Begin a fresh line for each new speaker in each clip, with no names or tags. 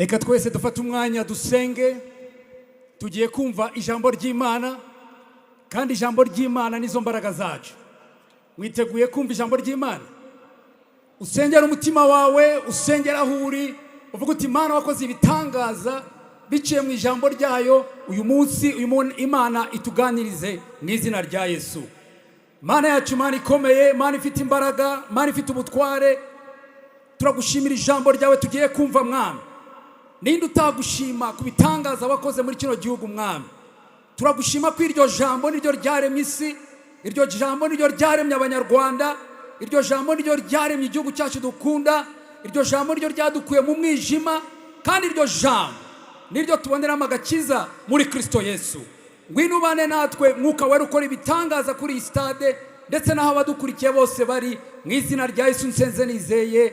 Eka twese dufata umwanya dusenge, tugiye kumva ijambo ry'Imana, kandi ijambo ry'Imana nizo mbaraga zacu. Witeguye kumva ijambo ry'Imana? Usengera umutima wawe, usengera aho uri, uvuga uti Imana wakoze ibitangaza biciye mu ijambo ryayo, uyu munsi Imana ituganirize mu izina rya Yesu. Mana yacu, Mana ikomeye, Mana ifite imbaraga, Mana ifite ubutware, turagushimira ijambo ryawe tugiye kumva Mwami. Ninde utagushima ku bitangaza wakoze muri kino gihugu Mwami? Turagushima ko iryo jambo niryo ryaremye isi, iryo jambo niryo ryaremye abanyarwanda, iryo jambo niryo ryaremye igihugu cyacu dukunda, iryo jambo niryo ryadukuye mu mwijima, kandi iryo jambo niryo tuboneramo agakiza muri Kristo Yesu. Ngwino ubane natwe Mwuka wera ukora ibitangaza kuri iyi stade, ndetse n'aho abadukurikiye bose bari, mu izina rya Yesu nsenze nizeye,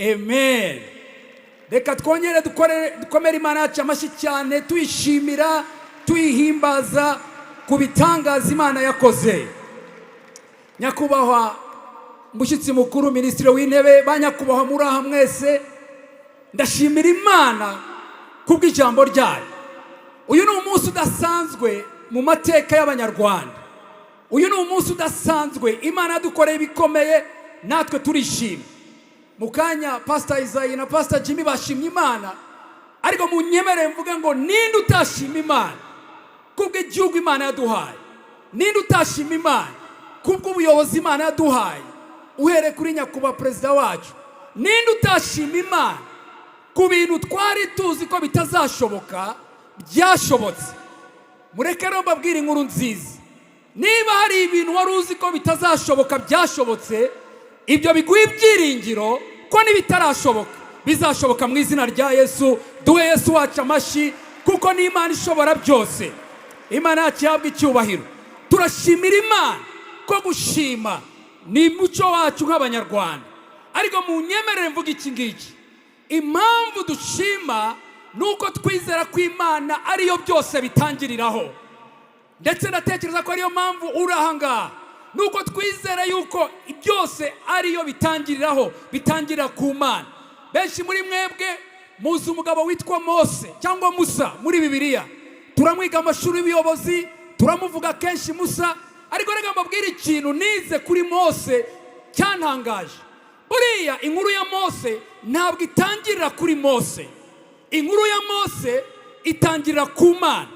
amen. Reka twongere dukomere Imana yacu amashyi cyane, tuyishimira, tuyihimbaza ku bitangaza Imana yakoze. Nyakubahwa Mushyitsi Mukuru, Minisitiri w'Intebe, banyakubahwa muri aha mwese, ndashimira Imana kubw'ijambo ryayo. Uyu ni umunsi udasanzwe mu mateka y'Abanyarwanda. Uyu ni umunsi udasanzwe, Imana yadukoreye ibikomeye, natwe turishimye. Mukanya Pastor Isayi na Pastor Jimmy bashimye Imana, ariko munyemere mvuge ngo ninde utashima Imana kubw'igihugu Imana yaduhaye? Ninde utashima Imana kubw'ubuyobozi Imana yaduhaye, uhere kuri nyakubahwa perezida wacu? Ninde utashima Imana ku bintu twari tuzi ko bitazashoboka byashobotse? Mureke rero mbabwire inkuru nziza. Niba hari ibintu wari uzi ko bitazashoboka byashobotse, ibyo biguha ibyiringiro ko nibitarashoboka bizashoboka mu izina rya Yesu. Duhe Yesu wacu amashyi, kuko ni Imana ishobora byose. Imana yacu ihabwe icyubahiro. Turashimira Imana ko gushima ni muco wacu nk'Abanyarwanda. Ariko munyemerere mvuga iki ngiki, impamvu dushima nuko twizera ko Imana ariyo byose bitangiriraho, ndetse natekereza ko ariyo mpamvu uri aha ngaha, nuko twizera yuko byose ariyo bitangiriraho, bitangirira ku Mana. Benshi muri mwebwe muzi umugabo witwa Mose cyangwa Musa muri Bibiliya, turamwiga amashuri y'ubuyobozi, turamuvuga kenshi Musa. Ariko reka mbabwire ikintu nize kuri Mose cyantangaje. Buriya inkuru ya Mose ntabwo itangirira kuri Mose, inkuru ya Mose itangirira ku Mana.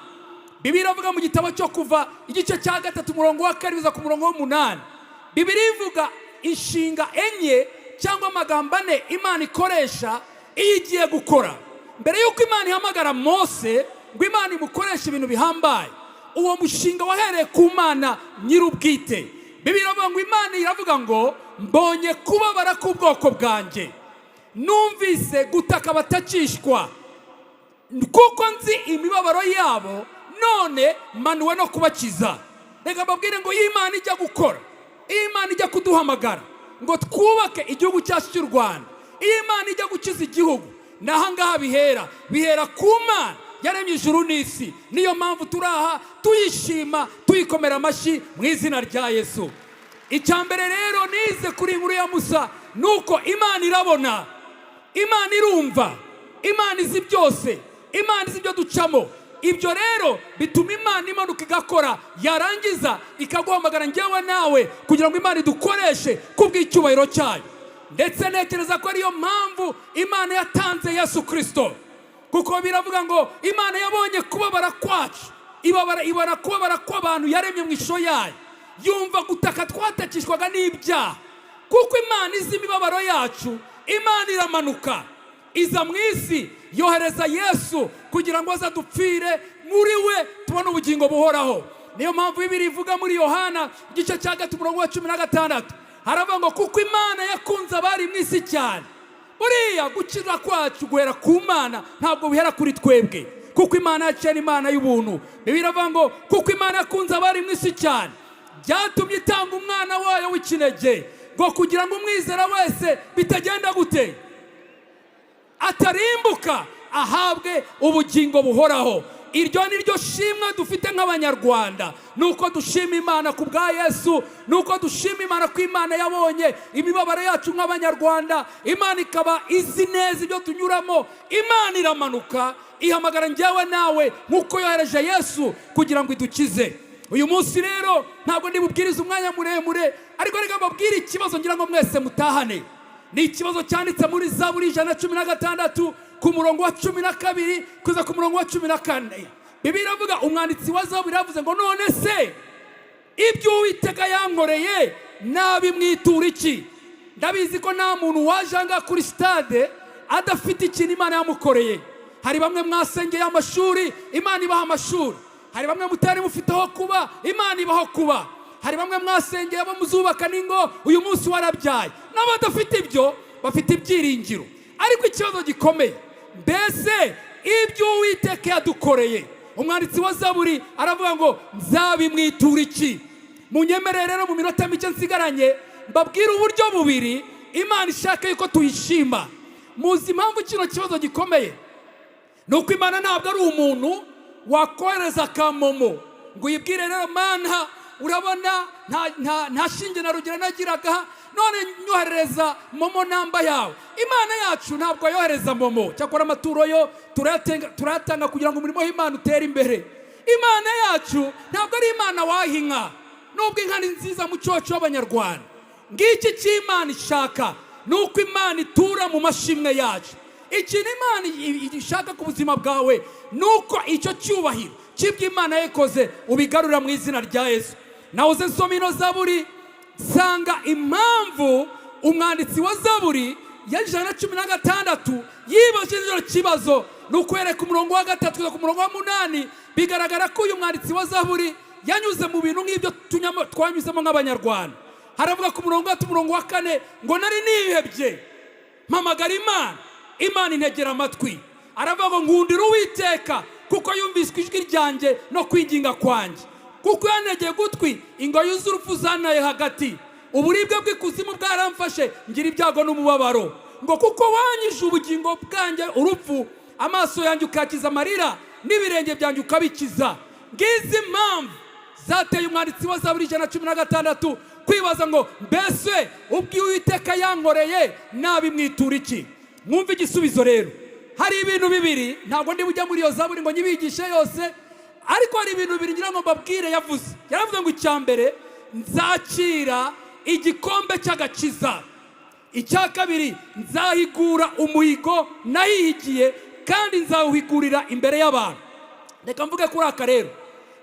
Bibiliya ivuga mu gitabo cyo Kuva igice cya 3 umurongo wa 2 ku murongo wa 8, Bibiliya ivuga inshinga enye cyangwa amagambo ane Imana ikoresha iyo igiye gukora. Mbere yuko Imana ihamagara Mose ngo Imana imukoresha ibintu bihambaye, uwo mushinga wahereye ku Mana nyir'ubwite. Bibiliya ivuga ngo Imana iravuga ngo mbonye kubabara k'ubwoko bwanjye, numvise gutaka batakishwa, kuko nzi imibabaro yabo, none manuwe no kubakiza. Reka mbabwire ngo iyo Imana ijya gukora, iyo Imana ijya kuduhamagara ngo twubake igihugu cyacu cy'u Rwanda, iyo Imana ijya gukiza igihugu, naha ngaha bihera ku Mana yaremye ijuru n'isi. Niyo mpamvu turaha tuyishima, tuyikomera amashyi mu izina rya Yesu. Icyambere rero nize kuri inkuru ya Musa nuko Imana irabona, Imana irumva, Imana izi byose, Imana izi ibyo ducamo. Ibyo rero bituma Imana imanuka igakora, yarangiza ikaguhamagara njyewe nawe kugira ngo Imana idukoreshe kubw'icyubahiro cyayo. Ndetse nekereza ko ariyo mpamvu Imana yatanze Yesu Kristo, kuko biravuga ngo Imana yabonye kubabara kwacu, ibara kubabara kw'abantu yaremye mu ishusho yayo, yumva gutaka twatakishwaga n'ibyaha. Kuko Imana izi imibabaro yacu, Imana iramanuka iza mu isi, yohereza Yesu kugira ngo azadupfire, muri we tubone ubugingo buhoraho. Niyo mpamvu Bibiliya ivuga muri Yohana igice cya 3 umurongo wa 16, haravuga ngo kuko Imana yakunze abari mu isi cyane. Buriya gukiza kwacu guhera ku Mana, ntabwo bihera kuri twebwe, kuko Imana yacu ari Imana y'ubuntu. Bibiliya ivuga ngo kuko Imana yakunze abari mu isi cyane, byatumye itanga umwana wayo w'ikinege, ngo kugira ngo umwizera wese bitagenda gute, atarimbuka, ahabwe ubugingo buhoraho. iryo ni ryo shimwe dufite nk'abanyarwanda, nuko dushima Imana ku bwa Yesu, nuko dushima Imana ko Imana yabonye imibabaro yacu nk'abanyarwanda. Imana ikaba izi neza ibyo tunyuramo. Imana iramanuka ihamagara njyewe nawe nk'uko yohereje Yesu kugira ngo idukize. Uyu munsi rero ntabwo ndibubwiriza umwanya muremure, ariko reka mbabwire ikibazo ngira ngo mwese mutahane. Ni ikibazo cyanditse muri Zaburi 116 ku murongo wa 12 kuza ku murongo wa 14. Bibiliya iravuga, umwanditsi wa Zaburi yavuze ngo none se ibyo Uwiteka yankoreye nabimwitura iki? Ndabizi ko nta muntu wajanga kuri stade adafite ikintu Imana yamukoreye. Hari bamwe mwasengeye amashuri, Imana ibaha amashuri. Hari bamwe mutari mufite aho kuba, Imana ibaho kuba. Hari bamwe mwasengeye abo muzubaka n'ingo, uyu munsi warabyaye. N'abadafite ibyo bafite ibyiringiro. Ariko ikibazo gikomeye, mbese ibyo Uwiteka yadukoreye, umwanditsi wa Zaburi aravuga ngo nzabimwitura iki? Munyemerere rero mu minota mike nsigaranye mbabwire uburyo bubiri Imana ishaka yuko tuyishima. Muzi impamvu kino kibazo gikomeye? Nuko Imana ntabwo ari umuntu wakohereza kamomo ngo uyibwire rero Mana urabona nta shinge na rugero nagiraga, none nyohereza momo namba yawe. Imana yacu ntabwo yohereza momo, cyakora amaturo yo turayatanga kugira ngo umurimo w'Imana utere imbere. Imana yacu ntabwo ari Imana wahinka, nubwo inka ni nziza mu cyoco w'abanyarwanda. Ngiki cy'Imana ishaka nuko Imana itura mu mashimwe yacu. Ikintu Imana ishaka ku buzima bwawe nuko icyo cyubahiro cy'ibyo Imana yakoze ubigarura mu izina rya Yesu. Nahoze nsoma ino Zaburi sanga impamvu umwanditsi wa Zaburi ya 116 yibajije icyo kibazo nuko yereka umurongo wa 3 ku murongo wa 8 bigaragara ko uyu mwanditsi wa Zaburi yanyuze mu bintu nk'ibyo twanyuzemo nk'abanyarwanda. Haravuga ku murongo wa 4 ngo nari nihebye mpamagara Imana integera amatwi. Aravuga ngo ngundira Uwiteka kuko yumvise ijwi ryanjye no kwinginga kwanjye, kuko yantegeye gutwi ingoyi z'urupfu zanaye hagati. Uburibwe bw'ikuzimu bwaramfashe ngira ibyago n'umubabaro. Ngo kuko wanyije ubugingo bwanjye urupfu, amaso yanjye ukakiza amarira, n'ibirenge byanjye ukabikiza. Ngizi impamvu zateye umwanditsi wa Zaburi 116 kwibaza ngo mbese ubwo Uwiteka yankoreye nabimwitura iki? Mwumve igisubizo rero. Hari ibintu bibiri, ntabwo ndi bujya muri iyo Zaburi ngo nyibigishe yose, ariko hari ibintu bibiri ngira ngo mbabwire yavuze. Yaravuze ngo icyambere nzakira igikombe cy'agakiza, icya kabiri nzahigura umuhigo nahihigiye kandi nzawuhigurira imbere y'abantu. Reka mvuge kuri aka rero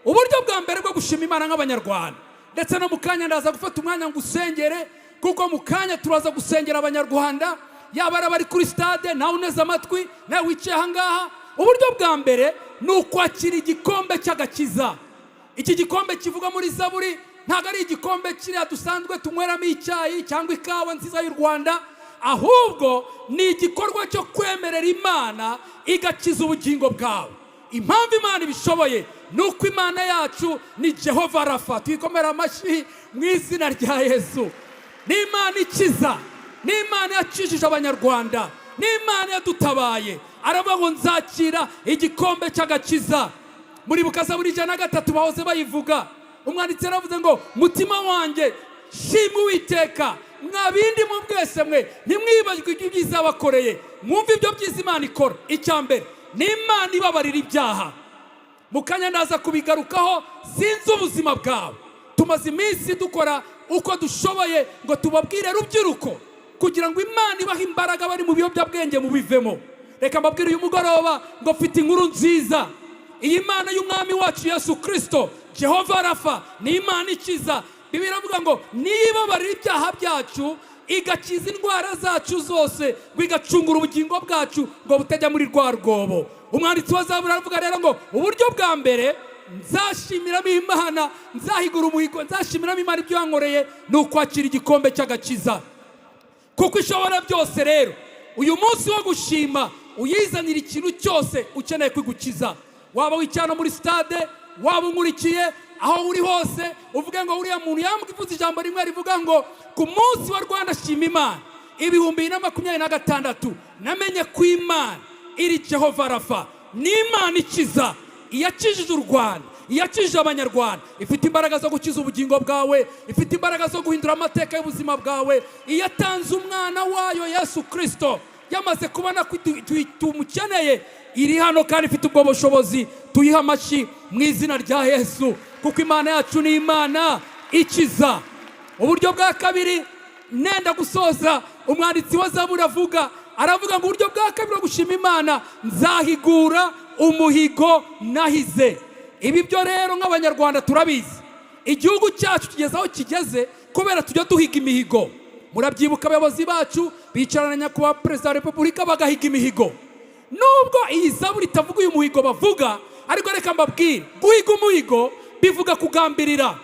uburyo bwa mbere bwo gushima Imana nk'abanyarwanda, ndetse no mu kanya ndaza gufata umwanya ngo usengere, kuko mu kanya turaza gusengera abanyarwanda, yaba ari abari kuri stade nawe uneze amatwi nawe wicaye aha ngaha. Uburyo bwa mbere ni ukwakira igikombe cy'agakiza. Iki gikombe kivuga muri Zaburi ntabwo ari igikombe kiriya dusanzwe tunyweramo icyayi cyangwa ikawa nziza y'u Rwanda, ahubwo ni igikorwa cyo kwemerera Imana igakiza ubugingo bwawe. Impamvu Imana ibishoboye nuko Imana yacu ni Jehova Rafa. Twikomera amashyi mu izina rya Yesu. Ni Imana ikiza, ni Imana yakijije abanyarwanda, ni Imana yadutabaye. Aravuga ngo nzakira igikombe cy'agakiza. Muri Zaburi 103 bahoze bayivuga, umwanditsi yaravuze ngo mutima wanjye shima Uwiteka, mwabindi mu bwese mwe ntimwibagirwe ibyiza bakoreye. Mwumve ibyo byiza Imana ikora. Icyambere ni Imana ibabarira ibyaha. Mukanya ndaza kubigarukaho. Sinzi ubuzima bwawe, tumaze iminsi dukora uko dushoboye ngo tubabwire rubyiruko kugira ngo Imana ibahe imbaraga bari mu biyobyabwenge mu bivemo. Reka mbabwire uyu mugoroba ngo mfite inkuru nziza. Iyi Mana y'umwami wacu Yesu Kristo, Jehova Rafa, ni Imana ikiza. Bibiliya iravuga ngo niba bari ibyaha byacu igakiza indwara zacu zose, bigacungura ubugingo bwacu ngo butajya muri rwa rwobo. Umwanditsi wa Zaburi aravuga rero ngo uburyo bwa mbere nzashimiramo Imana, nzahigura umuhigo, nzashimiramo Imana ibyo yankoreye, ni ukwakira igikombe cy'agakiza. Kuko ishobora byose rero uyu munsi wo gushima uyizanira ikintu cyose ukeneye kwigukiza. Waba wicyana muri stade, waba unkurikiye aho uri hose, uvuge ngo uriya muntu yambwivuze ijambo rimwe rivuga ngo ku munsi wa Rwanda shima Imana 2026 namenye ko Imana iri Jehova Rafa, ni Imana ikiza, iyakijije u Rwanda, iyakijije abanyarwanda, ifite imbaraga zo gukiza ubugingo bwawe, ifite imbaraga zo guhindura amateka y'ubuzima bwawe. Iyatanze umwana wayo Yesu Kristo, yamaze kubona ko tumukeneye, iri hano kandi ifite ubwo bushobozi. Tuyiha amashyi mu izina rya Yesu, kuko Imana yacu ni Imana ikiza. Uburyo bwa kabiri, nenda gusoza, umwanditsi wa Zaburi aravuga ngo uburyo bwa kabiri bwo gushima Imana, nzahigura umuhigo nahize. Ibi byo rero nk'abanyarwanda turabizi, igihugu cyacu kigeze aho kigeze kubera tujya duhiga imihigo. Murabyibuka abayobozi bacu bicarana na nyakubahwa Perezida wa Repubulika bagahiga imihigo. Nubwo iyi Zaburi itavuga uyu muhigo bavuga, ariko reka mbabwire, guhiga umuhigo bivuga kugambirira,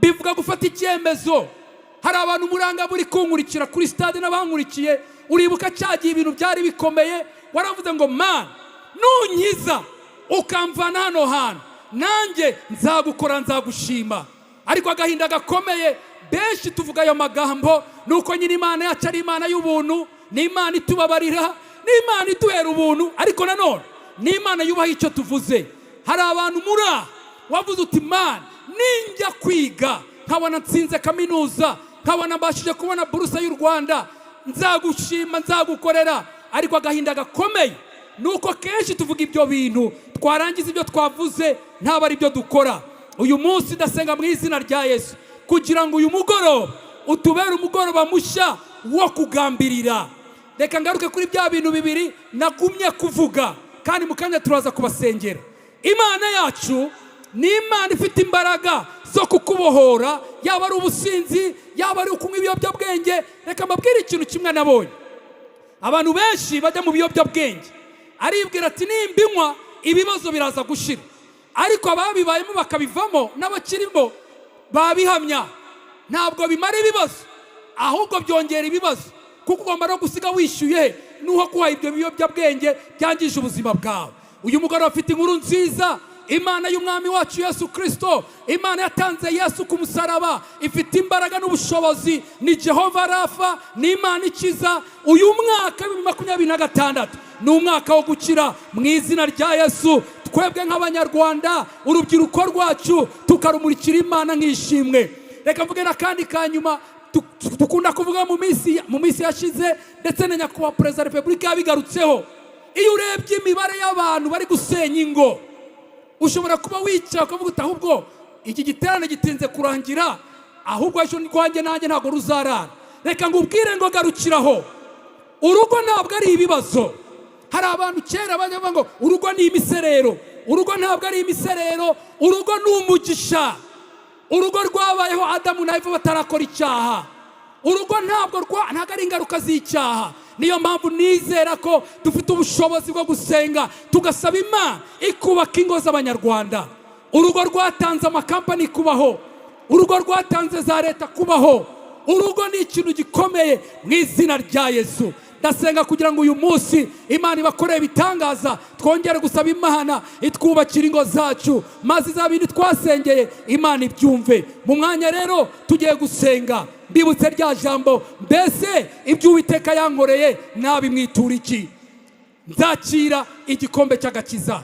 bivuga gufata icyemezo. Hari abantu muranga buri kunkurikira kuri stade n'abankurikiye, uribuka cyagiye ibintu byari bikomeye, waravuze ngo man, nunkiza ukamvana hano hantu, nanjye nzagukora, nzagushima. Ariko agahinda gakomeye, benshi tuvuga ayo magambo, nuko nyine Imana yacu ari Imana y'ubuntu, ni Imana itubabarira, ni Imana iduhera ubuntu, ariko nanone ni Imana yubaha icyo tuvuze. Hari abantu wavuze uti man, ninjya kwiga nkabona nsinze kaminuza, nkabona mbashije kubona buruse y'u Rwanda, nzagushima, nzagukorera. Ariko agahinda gakomeye nuko kenshi tuvuga ibyo bintu, twarangiza ibyo twavuze ntaba ari byo dukora. Uyu munsi ndasenga mu izina rya Yesu kugira ngo uyu mugoroba utubere umugoroba mushya wo kugambirira. Reka ngaruke kuri bya bintu bibiri nagumye kuvuga, kandi mu kanya turaza kubasengera. Imana yacu ni Imana ifite imbaraga zo kukubohora, yaba ari ubusinzi, yaba ari ukunywa ibiyobyabwenge. Reka mbabwire ikintu kimwe nabonye, abantu benshi bajya mu biyobyabwenge aribwira ati nimbinywa ibibazo biraza gushira, ariko ababibayemo bakabivamo n'abakirimo babihamya, ntabwo bimara ibibazo, ahubwo byongera ibibazo, kuko ugomba no gusiga wishyuye nuho kuha ibyo biyobyabwenge byangije ubuzima bwawe. Uyu mugoroba afite inkuru nziza. Imana y'umwami wacu Yesu Kristo, Imana yatanze Yesu ku musaraba, ifite imbaraga n'ubushobozi, ni Jehova Rafa, ni Imana ikiza. Uyu mwaka 2026 ni umwaka wo gukira mu izina rya Yesu. Twebwe nk'abanyarwanda, urubyiruko rwacu tukarumurikira Imana nk'ishimwe. Reka mvuge na kandi kanyuma dukunda kuvuga mu minsi yashize, ndetse na nyakubahwa Perezida wa Repubulika yabigarutseho. Iyo urebye imibare y'abantu bari gusenya ingo, ushobora kuba wicaye ukavuga uti ahubwo iki giterane gitinze kurangira, ahubwo ejo rwanjye nanjye ntabwo ruzarara. Reka ngubwire ngo garukiraho, urugo ntabwo ari ibibazo. Hari abantu kera bavuga ngo urugo ni imiserero. Urugo ntabwo ari imiserero, urugo ni umugisha. Urugo rwabayeho Adamu na Eva batarakora icyaha. Urugo ntabwo ari ingaruka z'icyaha. Niyo mpamvu nizera ko dufite ubushobozi bwo gusenga tugasaba Imana ikubaka ingo z'abanyarwanda. Urugo rwatanze amakampani kubaho, urugo rwatanze za leta kubaho. Urugo ni ikintu gikomeye mu izina rya Yesu. Ndasenga kugira ngo uyu munsi Imana ibakoreye ibitangaza, twongere gusaba Imana itwubakira ingo zacu, maze za bindi twasengeye Imana ibyumve. Mu mwanya rero tugiye gusenga, mbibutse rya jambo, mbese ibyo Uwiteka yankoreye nabimwitura iki? Nzakira igikombe cy'agakiza.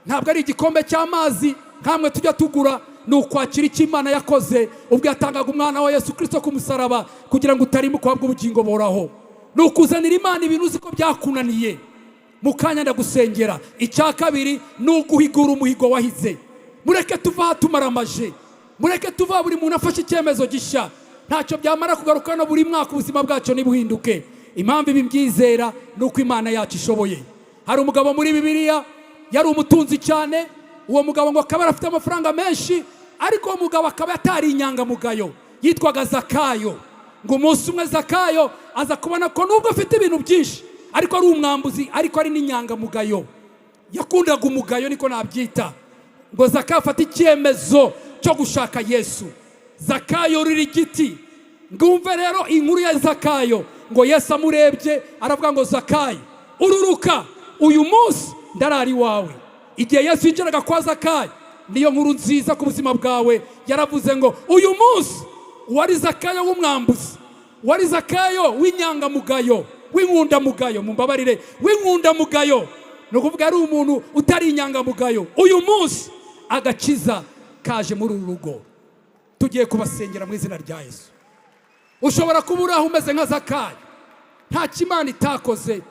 Ntabwo ari igikombe cy'amazi nkamwe tujya tugura, ni ukwakira icyo Imana yakoze ubwo yatangaga umwana wa Yesu Kristo ku musaraba kugira ngo utarimuka bw'ubugingo boraho. Ni ukuzanira Imana ibintu uzi ko byakunaniye. Mu kanya ndagusengera. Icya kabiri ni uguhigura umuhigo wahize. Mureke tuva tumaramaje, mureke tuva buri muntu afashe icyemezo gishya. Ntacyo byamara kugaruka no buri mwaka ubuzima bwacu nibuhinduke. Impamvu ibibyizera ni uko Imana yacu ishoboye. Hari umugabo muri Bibiliya yari umutunzi cyane. Uwo mugabo ngo akaba afite amafaranga menshi, ariko uwo mugabo akaba atari inyangamugayo, yitwaga Zakayo. Ngo umunsi umwe Zakayo aza kubona ko nubwo afite ibintu byinshi, ariko ari umwambuzi, ariko ari n'inyangamugayo. Yakundaga umugayo, niko nabyita. Ngo Zakayo afata icyemezo cyo gushaka Yesu. Zakayo riri igiti. Ngumve rero inkuru ya Zakayo. Ngo Yesu amurebye aravuga ngo Zakayo, ururuka, uyu munsi ndarari wawe. Igihe Yesu yinjiraga kwa Zakayo, niyo nkuru nziza ku buzima bwawe. Yaravuze ngo uyu munsi wari Zakayo w'umwambuzi, wari Zakayo w'inyangamugayo, w'inkundamugayo, mumbabarire, w'inkundamugayo. no kuvuga ari umuntu utari inyangamugayo. Uyu munsi agakiza kaje muri uru rugo, tugiye kubasengera mu izina rya Yesu. Ushobora kubura umeze nka Zakayo, nta kimana itakoze,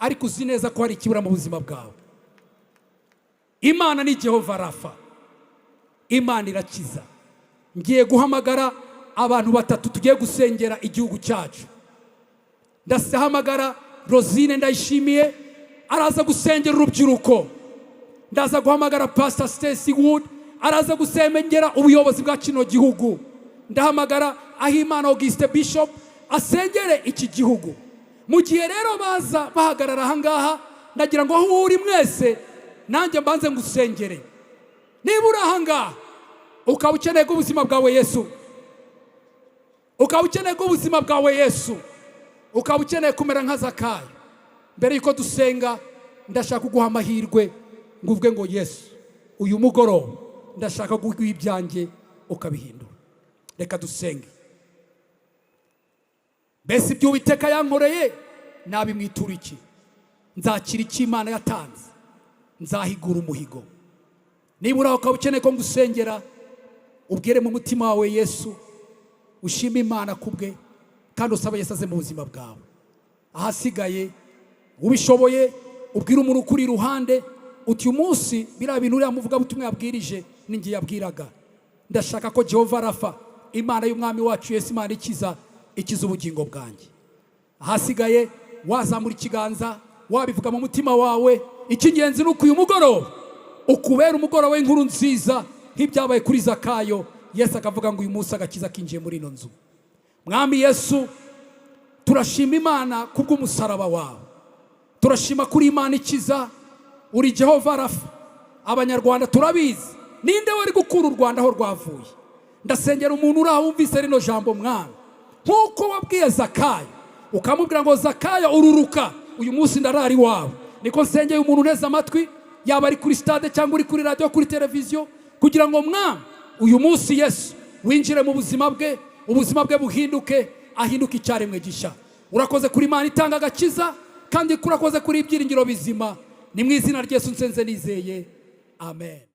ariko uzi neza ko hari ikibura mu buzima bwawe. Imana ni Jehova Rafa, Imana irakiza. Ngiye guhamagara abantu batatu tugiye gusengera igihugu cyacu. Ndahamagara Rosine Ndayishimiye, araza gusengera urubyiruko. Ndaza guhamagara Pastor Stacy Wood, araza gusengera ubuyobozi bwa kino gihugu. Ndahamagara Ahimana Auguste Bishop, asengere iki gihugu. Mu gihe rero baza bahagarara ahangaha, ndagira ngo aho uri mwese nanjye mbanze ngusengere. Niba uri ahangaha ukaba ukeneye ubuzima bwawe Yesu, ukaba ukeneye ubuzima bwawe Yesu, ukaba ukeneye kumera nka Zakayo, mbere yuko dusenga ndashaka kuguha amahirwe ngo uvuge ngo Yesu, uyu mugoroba ndashaka kuguha ibyanjye ukabihindura. Reka dusenge. Mbese ibyo Uwiteka yankoreye nabimwitura iki? Nzakira icyo Imana yatanze, nzahigura umuhigo. Niba uraho ukaba ukeneye ko ngusengera, ubwire mu mutima wawe Yesu, ushima Imana kubwe, kandi usaba Yesu aze mu buzima bwawe. Ahasigaye ubishoboye ubwire umuntu ukuri iruhande uti uyu munsi biriya bintu uriya muvuga butumwa yabwirije ninjye yabwiraga. Ndashaka ko Jehova Rafa, Imana y'umwami wacu Yesu, Imana ikiza ubugingo bwanjye. Ahasigaye wazamura ikiganza, wabivuga mu mutima wawe. Icy'ingenzi nuko uyu mugoroba ukubera umugoroba w'inkuru nziza nk'ibyabaye kuri Zakayo. Yesu akavuga ngo uyu munsi agakiza kinjiye muri ino nzu. Mwami Yesu, turashima Imana kubw'umusaraba wawe, turashima kuri Imana ikiza, uri Jehova Rafa. Abanyarwanda turabizi ninde wari gukura u Rwanda aho rwavuye. Ndasengera umuntu uraho wumvise rino jambo Mwami, nkuko wabwiye Zakayo ukamubwira ngo Zakayo ururuka, uyu munsi ndarari wawe. Niko nsengeye umuntu neza amatwi, yaba ari kuri stade cyangwa uri kuri radio, kuri televiziyo, kugira ngo Mwami uyu munsi Yesu winjire mu buzima bwe, ubuzima bwe buhinduke, ahinduke icyaremwe gisha. Urakoze kuri Imana itanga agakiza, kandi kurakoze kuri ibyiringiro bizima. Ni mu izina rya Yesu nsenze nizeye, amen.